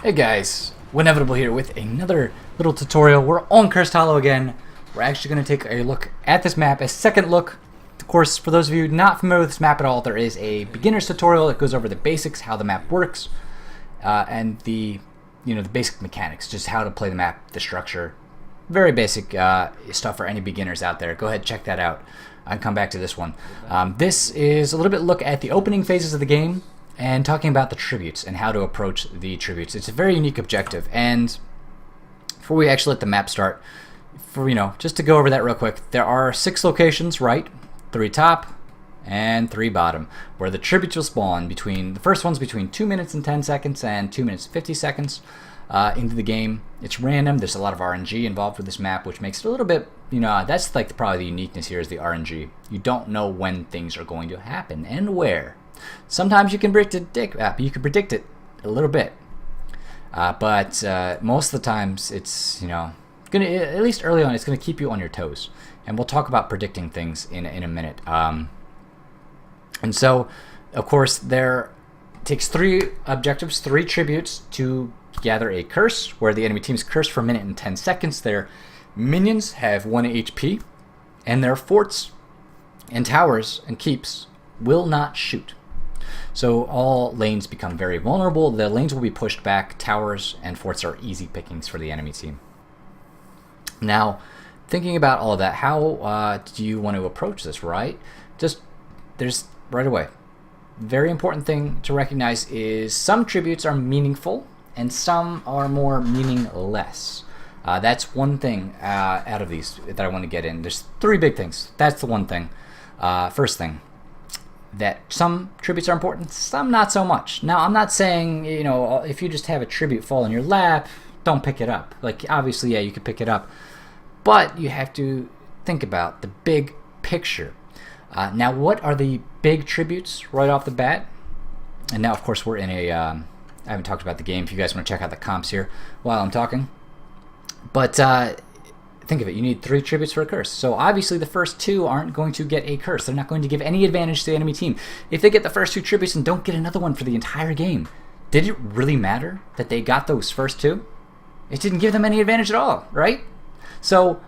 Hey guys, wInevitable here with another little tutorial. We're on Cursed Hollow again. We're actually going to take a look at this map, a second look. Of course, for those of you not familiar with this map at all, there is a beginner's tutorial that goes over the basics, how the map works, and the basic mechanics, just how to play the map, the structure. Very basic stuff for any beginners out there. Go ahead and check that out. I'll come back to this one. This is a little bit look at the opening phases of the game and talking about the tributes and how to approach the tributes. It's a very unique objective. And before we actually let the map start, just to go over that real quick, there are 6 locations, right? 3 top and 3 bottom, where the tributes will spawn between, the first one's between 2 minutes and 10 seconds and 2 minutes and 50 seconds into the game. It's random. There's a lot of RNG involved with this map, which makes it a little bit, that's like probably the uniqueness here is the RNG. You don't know when things are going to happen and where. Sometimes you can predict it a little bit, but most of the times it's gonna, at least early on, it's gonna keep you on your toes. And we'll talk about predicting things in a minute. And so, of course, there takes 3 objectives, 3 tributes to gather a curse, where the enemy team's cursed for a minute and 10 seconds. Their minions have 1 HP, and their forts and towers and keeps will not shoot. So all lanes become very vulnerable. The lanes will be pushed back. Towers and forts are easy pickings for the enemy team. Now, thinking about all of that, how do you want to approach this, right? There's right away. Very important thing to recognize is some tributes are meaningful and some are more meaningless. That's one thing out of these that I want to get in. There's 3 big things. That's the one thing. First thing, that some tributes are important, some not so much. Now, I'm not saying, if you just have a tribute fall in your lap, don't pick it up. Like, obviously, yeah, you could pick it up. But you have to think about the big picture. Now, what are the big tributes right off the bat? And now, of course, we're in a... I haven't talked about the game if you guys want to check out the comps here while I'm talking. But think of it. You need 3 tributes for a curse. So obviously the first 2 aren't going to get a curse. They're not going to give any advantage to the enemy team. If they get the first 2 tributes and don't get another one for the entire game, did it really matter that they got those first 2? It didn't give them any advantage at all, right? So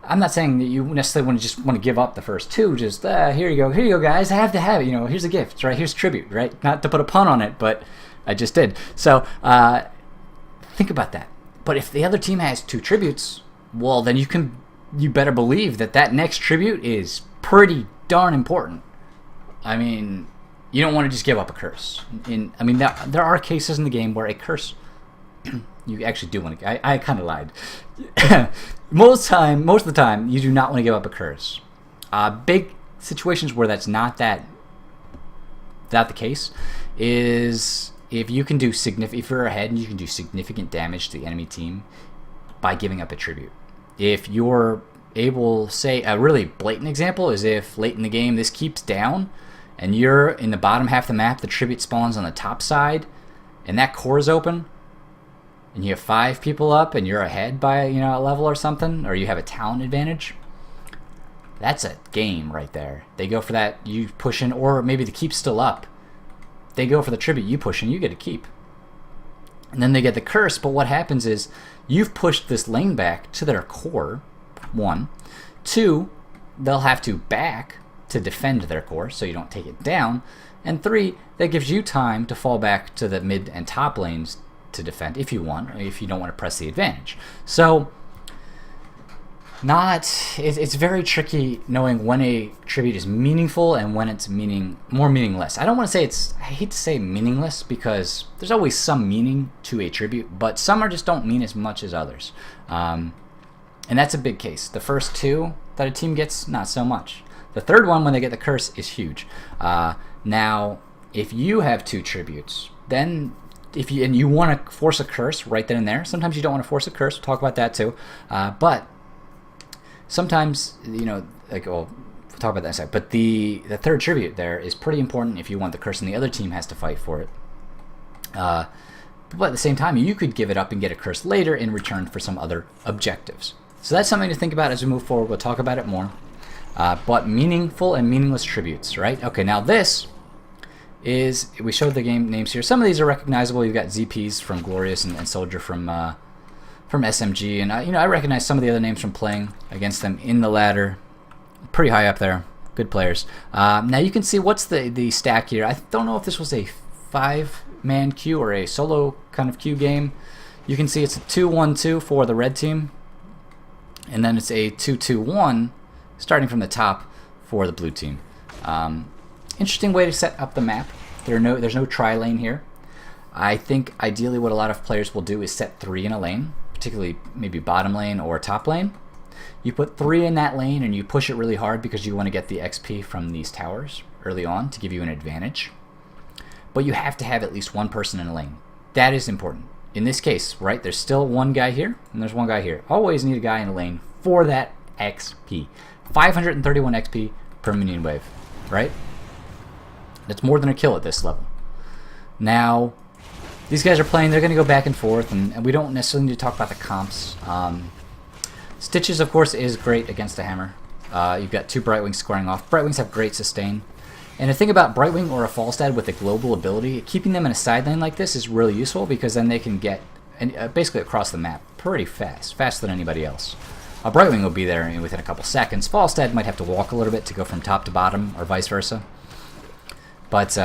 I'm not saying that you necessarily want to give up the first 2. Just here you go, guys. I have to have it. Here's a gift, right? Here's tribute, right? Not to put a pun on it, but I just did. So think about that. But if the other team has 2 tributes, well, then you better believe that next tribute is pretty darn important. I mean, you don't want to just give up a curse. There are cases in the game where a curse you actually do want to. I kind of lied. Most of the time, you do not want to give up a curse. Big situations where that's not the case is if you can do if you're ahead and you can do significant damage to the enemy team by giving up a tribute. If you're able, say, a really blatant example is if late in the game this keeps down and you're in the bottom half of the map, the tribute spawns on the top side and that core is open and you have 5 people up and you're ahead by a level or something, or you have a talent advantage, that's a game right there. They go for that, you push in, or maybe the keep's still up. They go for the tribute, you push in, you get a keep. And then they get the curse, but what happens is you've pushed this lane back to their core, 1. 2, they'll have to back to defend their core so you don't take it down. And 3, that gives you time to fall back to the mid and top lanes to defend if you want, or if you don't want to press the advantage. So it's very tricky knowing when a tribute is meaningful and when it's more meaningless. I don't want to say I hate to say meaningless because there's always some meaning to a tribute, but some just don't mean as much as others. And that's a big case. The first 2 that a team gets, not so much. The third one, when they get the curse, is huge. Now, if you have 2 tributes, then if you want to force a curse right then and there, sometimes you don't want to force a curse. We'll talk about that too. But sometimes, we'll talk about that in a sec. But the third tribute there is pretty important if you want the curse and the other team has to fight for it. But at the same time, you could give it up and get a curse later in return for some other objectives. So that's something to think about as we move forward. We'll talk about it more. But meaningful and meaningless tributes, right? Okay, now this is we showed the game names here. Some of these are recognizable. You've got ZPs from Glorious and Soldier from SMG, and I recognize some of the other names from playing against them in the ladder. Pretty high up there. Good players. Now you can see what's the stack here. I don't know if this was a 5-man queue or a solo kind of queue game. You can see it's a 2-1-2 for the red team, and then it's a 2-2-1 starting from the top for the blue team. Interesting way to set up the map. There's no tri-lane here. I think ideally what a lot of players will do is set 3 in a lane, particularly maybe bottom lane or top lane. You put 3 in that lane and you push it really hard because you want to get the XP from these towers early on to give you an advantage. But you have to have at least one person in a lane. That is important. In this case, right, there's still one guy here and there's one guy here. Always need a guy in a lane for that XP. 531 XP per minion wave, right? That's more than a kill at this level. Now, these guys are playing, they're going to go back and forth, and we don't necessarily need to talk about the comps. Stitches, of course, is great against a hammer. You've got 2 Brightwings squaring off. Brightwings have great sustain. And the thing about Brightwing or a Falstad with a global ability, keeping them in a side lane like this is really useful because then they can get basically across the map pretty fast, faster than anybody else. A Brightwing will be there within a couple seconds. Falstad might have to walk a little bit to go from top to bottom or vice versa. But,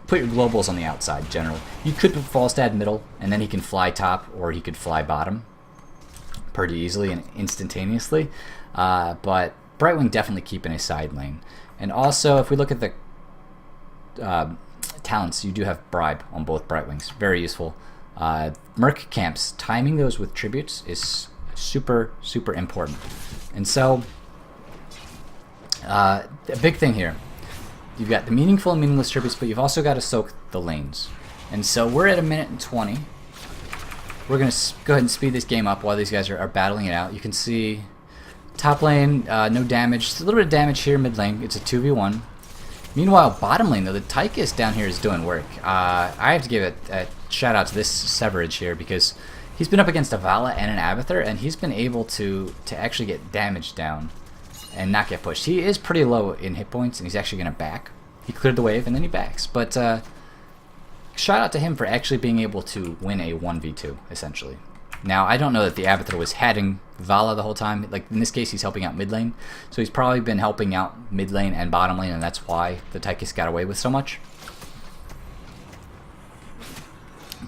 put your globals on the outside generally. You could put Falstad middle and then he can fly top or he could fly bottom pretty easily and instantaneously. But Brightwing definitely keep in a side lane. And also, if we look at the talents, you do have Bribe on both Brightwings. Very useful. Merc camps, timing those with tributes is super, super important. And so, a big thing here. You've got the meaningful and meaningless tributes, but you've also got to soak the lanes. And so we're at 1:20. We're going to go ahead and speed this game up while these guys are battling it out. You can see top lane, no damage. Just a little bit of damage here mid lane. It's a 2v1. Meanwhile, bottom lane, though, the Tychus down here is doing work. I have to give a shout out to this Severage here because he's been up against a Vala and an Abathur, and he's been able to actually get damage down and not get pushed. He is pretty low in hit points, and he's actually going to back. He cleared the wave, and then he backs. But shout out to him for actually being able to win a 1v2, essentially. Now, I don't know that the Abathur was heading Vala the whole time. Like, in this case, he's helping out mid lane. So he's probably been helping out mid lane and bottom lane, and that's why the Tychus got away with so much.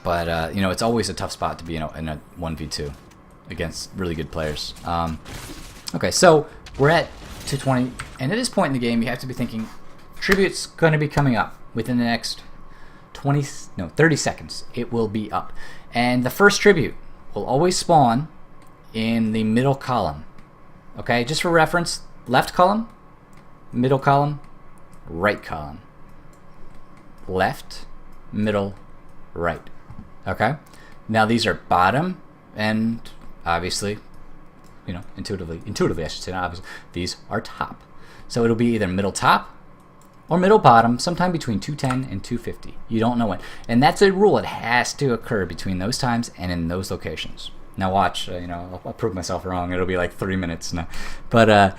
But, it's always a tough spot to be in a 1v2 against really good players. Okay, so we're at 220, and at this point in the game, you have to be thinking, tribute's going to be coming up within the next 30 seconds. It will be up. And the first tribute will always spawn in the middle column. Okay, just for reference, left column, middle column, right column. Left, middle, right. Okay? Now these are bottom and obviously, intuitively I should say, not obviously, these are top. So it'll be either middle top or middle bottom, sometime between 210 and 250. You don't know when. And that's a rule. It has to occur between those times and in those locations. Now watch, I'll prove myself wrong. It'll be like 3 minutes now. But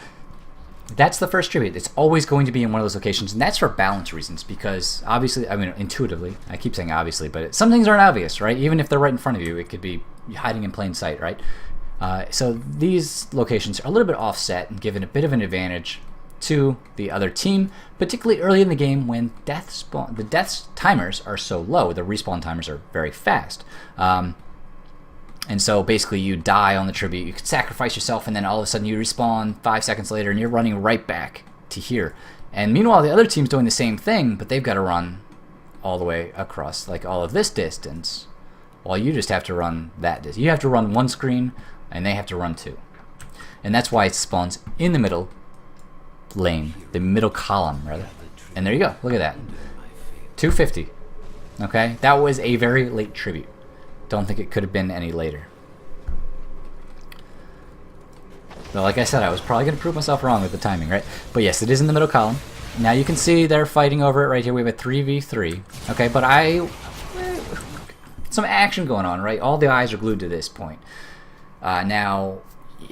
that's the first tribute. It's always going to be in one of those locations, and that's for balance reasons because obviously, intuitively, I keep saying obviously, but some things aren't obvious, right? Even if they're right in front of you, it could be hiding in plain sight, right? So these locations are a little bit offset and given a bit of an advantage to the other team, particularly early in the game when the death timers are so low. The respawn timers are very fast. And so basically you die on the tribute, you could sacrifice yourself, and then all of a sudden you respawn 5 seconds later and you're running right back to here. And meanwhile the other team's doing the same thing, but they've got to run all the way across like all of this distance, while you just have to run that distance. You have to run one screen and they have to run 2. And that's why it spawns in the middle lane, the middle column rather. And there you go, look at that, 250. Okay, that was a very late tribute. Don't think it could have been any later. But like I said, I was probably going to prove myself wrong with the timing, right? But yes, it is in the middle column. Now you can see they're fighting over it right here. We have a 3v3. Okay, but some action going on, right? All the eyes are glued to this point. Now,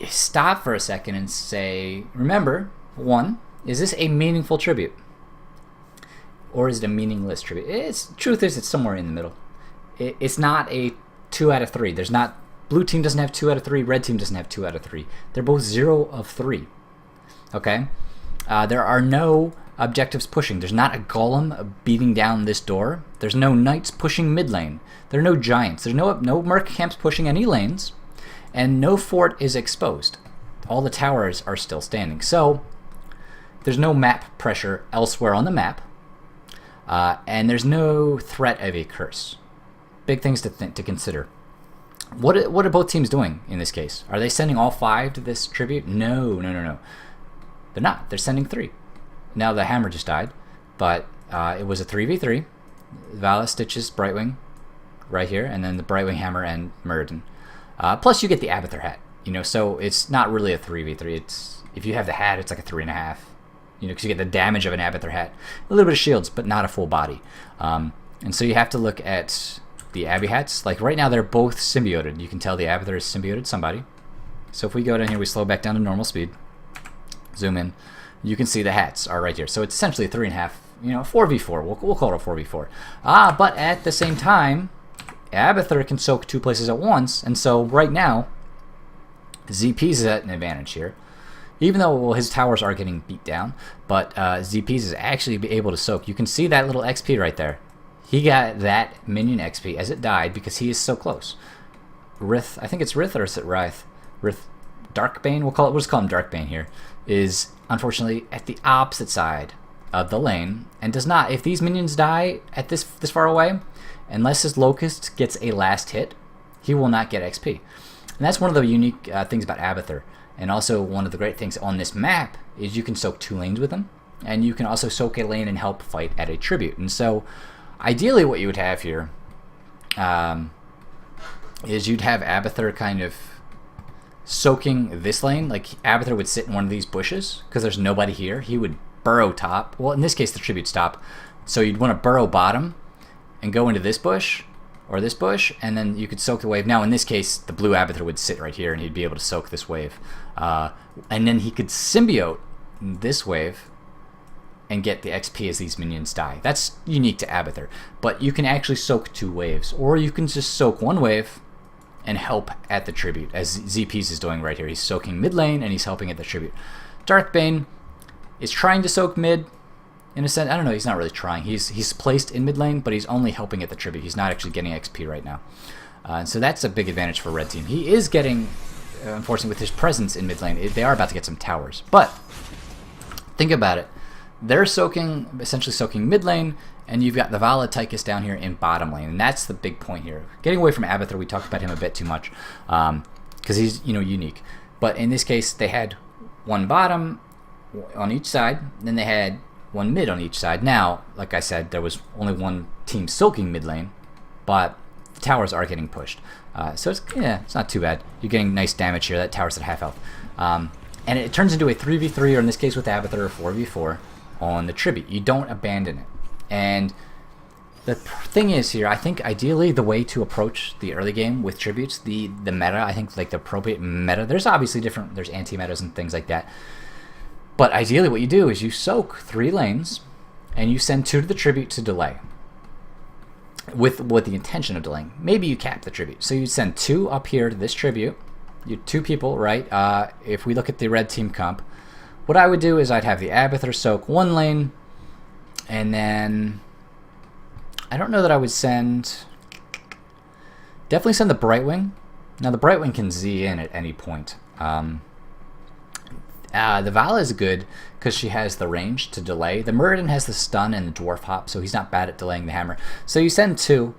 stop for a second and say, remember, 1, is this a meaningful tribute? or is it a meaningless tribute? Truth is, it's somewhere in the middle. It's not a 2 out of 3. There's not. Blue team doesn't have 2 out of 3. Red team doesn't have 2 out of 3. They're both 0 of 3. Okay? There are no objectives pushing. There's not a golem beating down this door. There's no knights pushing mid lane. There are no giants. There's no merc camps pushing any lanes. And no fort is exposed. All the towers are still standing. So, there's no map pressure elsewhere on the map. And there's no threat of a curse. Big things to consider. What are both teams doing in this case? Are they sending all 5 to this tribute? No. They're not. They're sending 3. Now the hammer just died, but it was a 3v3. Vala stitches Brightwing right here, and then the Brightwing hammer and Muradin. Plus you get the Abathur hat. So it's not really a 3v3. It's if you have the hat, it's like a 3.5. Because you get the damage of an Abathur hat, a little bit of shields, but not a full body. And so you have to look at the Abby hats. Like right now, they're both symbioted. You can tell the Abathur is symbioted somebody. So if we go down here, we slow back down to normal speed. Zoom in. You can see the hats are right here. So it's essentially a 3.5. 4v4. We'll call it a 4v4. But at the same time, Abathur can soak 2 places at once, and so right now, ZPs is at an advantage here. Even though his towers are getting beat down, but ZPs is actually able to soak. You can see that little XP right there. He got that minion XP as it died because he is so close. Rith, I think it's Rith or is it Rith? Rith, Darkbane, we'll just call him Darkbane here, is unfortunately at the opposite side of the lane and does not, if these minions die at this far away, unless his Locust gets a last hit, he will not get XP. And that's one of the unique things about Abathur. And also one of the great things on this map is you can soak 2 lanes with him, and you can also soak a lane and help fight at a tribute. And so ideally what you would have here is you'd have Abathur kind of soaking this lane. Like Abathur would sit in one of these bushes because there's nobody here. He would burrow top. Well, in this case the tribute stop. So you'd want to burrow bottom and go into this bush or this bush, and then you could soak the wave. Now in this case the blue Abathur would sit right here and he'd be able to soak this wave. And then he could symbiote this wave and get the XP as these minions die. That's unique to Abathur. But you can actually soak 2 waves, or you can just soak 1 wave and help at the tribute, as ZPs is doing right here. He's soaking mid lane and he's helping at the tribute. Darkbane is trying to soak mid, in a sense. I don't know, he's not really trying. He's placed in mid lane, but he's only helping at the tribute. He's not actually getting XP right now. And so that's a big advantage for red team. He is getting, unfortunately, with his presence in mid lane, they are about to get some towers. But think about it. They're essentially soaking mid lane, and you've got the Vala Tychus down here in bottom lane, and that's the big point here. Getting away from Abathur, we talked about him a bit too much, because he's unique. But in this case, they had 1 bottom on each side, then they had 1 mid on each side. Now, like I said, there was only 1 team soaking mid lane, but the towers are getting pushed. So it's not too bad. You're getting nice damage here. That tower's at half health. And it turns into a 3v3, or in this case with Abathur, a 4v4 on the tribute. You don't abandon it. And the thing is here, I think ideally the way to approach the early game with tributes, the meta, I think like the appropriate meta, there's obviously there's anti-metas and things like that. But ideally what you do is you soak 3 lanes and you send 2 to the tribute to delay. With the intention of delaying. Maybe you cap the tribute. So you send 2 up here to this tribute. You 2 people, right? If we look at the red team comp, what I would do is I'd have the Abathur soak 1 lane, and then I don't know that I would definitely send the Brightwing. Now the Brightwing can Z in at any point. The Vala is good because she has the range to delay. The Muradin has the stun and the dwarf hop, so he's not bad at delaying the hammer. So you send 2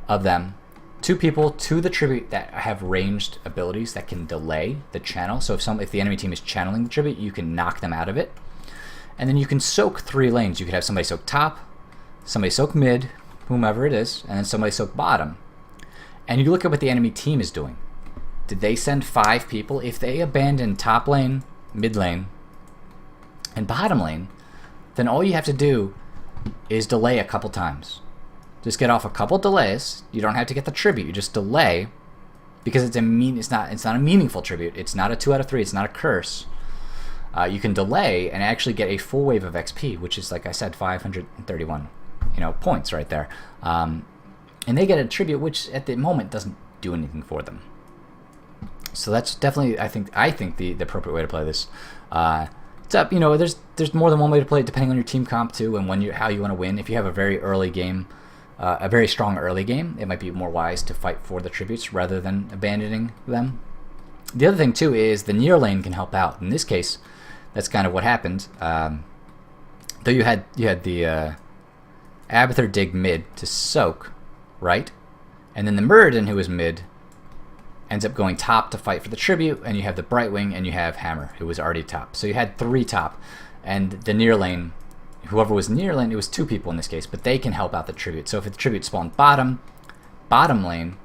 of them, 2 people to the tribute that have ranged abilities that can delay the channel. So if the enemy team is channeling the tribute, you can knock them out of it. And then you can soak 3 lanes. You could have somebody soak top, somebody soak mid, whomever it is, and then somebody soak bottom. And you look at what the enemy team is doing. Did they send 5 people? If they abandon top lane, mid lane, and bottom lane, then all you have to do is delay a couple times. Just get off a couple delays. You don't have to get the tribute. You just delay, because it's not a meaningful tribute. It's not a 2 out of 3. It's not a curse. you can delay and actually get a full wave of XP, which is, like I said, 531 points right there. And they get a tribute, which at the moment doesn't do anything for them. So that's definitely, I think the appropriate way to play this. It's up, there's more than one way to play it depending on your team comp too, and how you want to win. If you have a very early game, a very strong early game, it might be more wise to fight for the tributes rather than abandoning them. The other thing too is the near lane can help out. In this case, that's kind of what happened. Though you had the Abathur dig mid to soak, right? And then the Muradin, who was mid, ends up going top to fight for the tribute, and you have the Brightwing and you have Hammer, who was already top. So you had 3 top, and the near lane, whoever was near lane, it was 2 people in this case, but they can help out the tribute. So if the tribute spawned bottom lane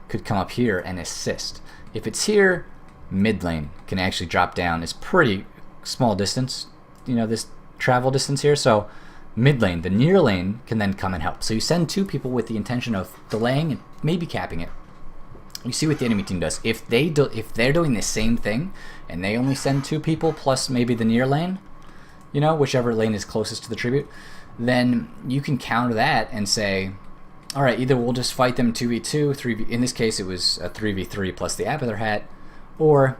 could come up here and assist. If it's here, mid lane can actually drop down. It's pretty small distance, this travel distance here. So mid lane, the near lane can then come and help. So you send 2 people with the intention of delaying and maybe capping it. You see what the enemy team does. If they're doing the same thing and they only send 2 people plus maybe the near lane, whichever lane is closest to the tribute, then you can counter that and say, all right, either we'll just fight them 2v2, 3v. In this case, it was a 3v3 plus the Abathur hat, or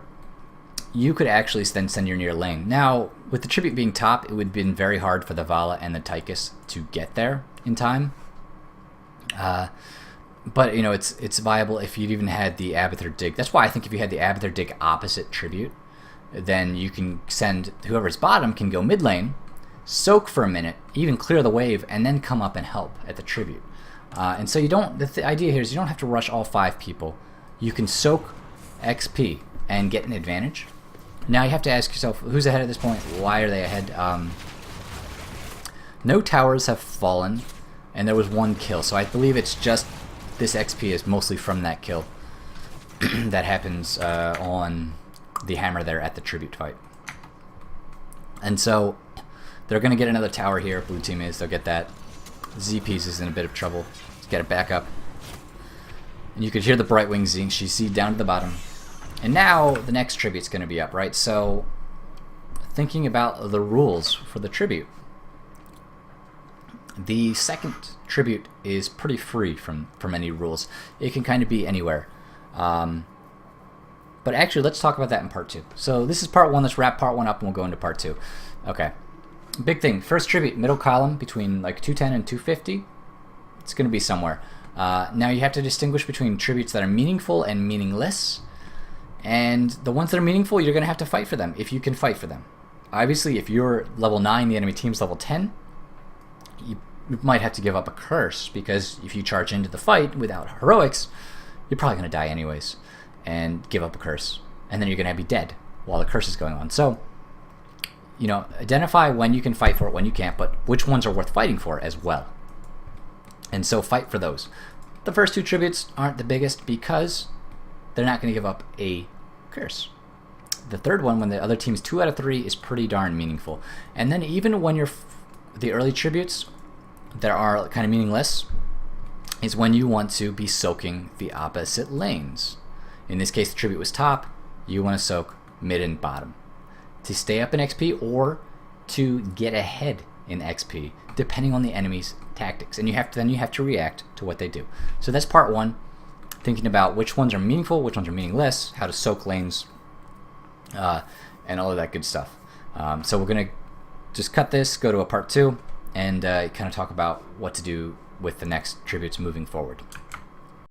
you could actually then send your near lane. Now, with the tribute being top, it would have been very hard for the Vala and the Tychus to get there in time. But it's viable if you'd even had the Abathur dig. That's why I think if you had the Abathur dig opposite tribute, then you can send whoever's bottom can go mid lane, soak for a minute, even clear the wave, and then come up and help at the tribute. And so you don't. The idea here is you don't have to rush all 5 people. You can soak XP and get an advantage. Now you have to ask yourself, who's ahead at this point? Why are they ahead? No towers have fallen, and there was 1 kill. So I believe it's just this XP is mostly from that kill that happens on the Hammer there at the tribute fight. And so they're going to get another tower here. Blue team is. They'll get that. ZP's is in a bit of trouble. Let's get it back up. And you could hear the Brightwing zing. She's Z down to the bottom. And now the next tribute's going to be up, right? So thinking about the rules for the tribute. The second tribute is pretty free from any rules. It can kind of be anywhere. But actually, let's talk about that in part 2. So this is part 1. Let's wrap part 1 up and we'll go into part 2. Okay. Big thing. First tribute, middle column between like 210 and 250. It's going to be somewhere. Now you have to distinguish between tributes that are meaningful and meaningless. And the ones that are meaningful, you're going to have to fight for them if you can fight for them. Obviously, if you're level 9, the enemy team's level 10, you might have to give up a curse, because if you charge into the fight without heroics, you're probably going to die anyways and give up a curse. And then you're going to be dead while the curse is going on. So, identify when you can fight for it, when you can't, but which ones are worth fighting for as well. And so fight for those. The first 2 tributes aren't the biggest because they're not going to give up a curse. The third one, when the other team's 2 out of 3, is pretty darn meaningful. And then even when you're the early tributes that are kind of meaningless is when you want to be soaking the opposite lanes. In this case, the tribute was top. You want to soak mid and bottom to stay up in XP or to get ahead in XP, depending on the enemy's tactics. And you have to react to what they do. So that's part 1. Thinking about which ones are meaningful, which ones are meaningless, how to soak lanes, and all of that good stuff. So we're going to just cut this, go to a part 2, and kind of talk about what to do with the next tributes moving forward.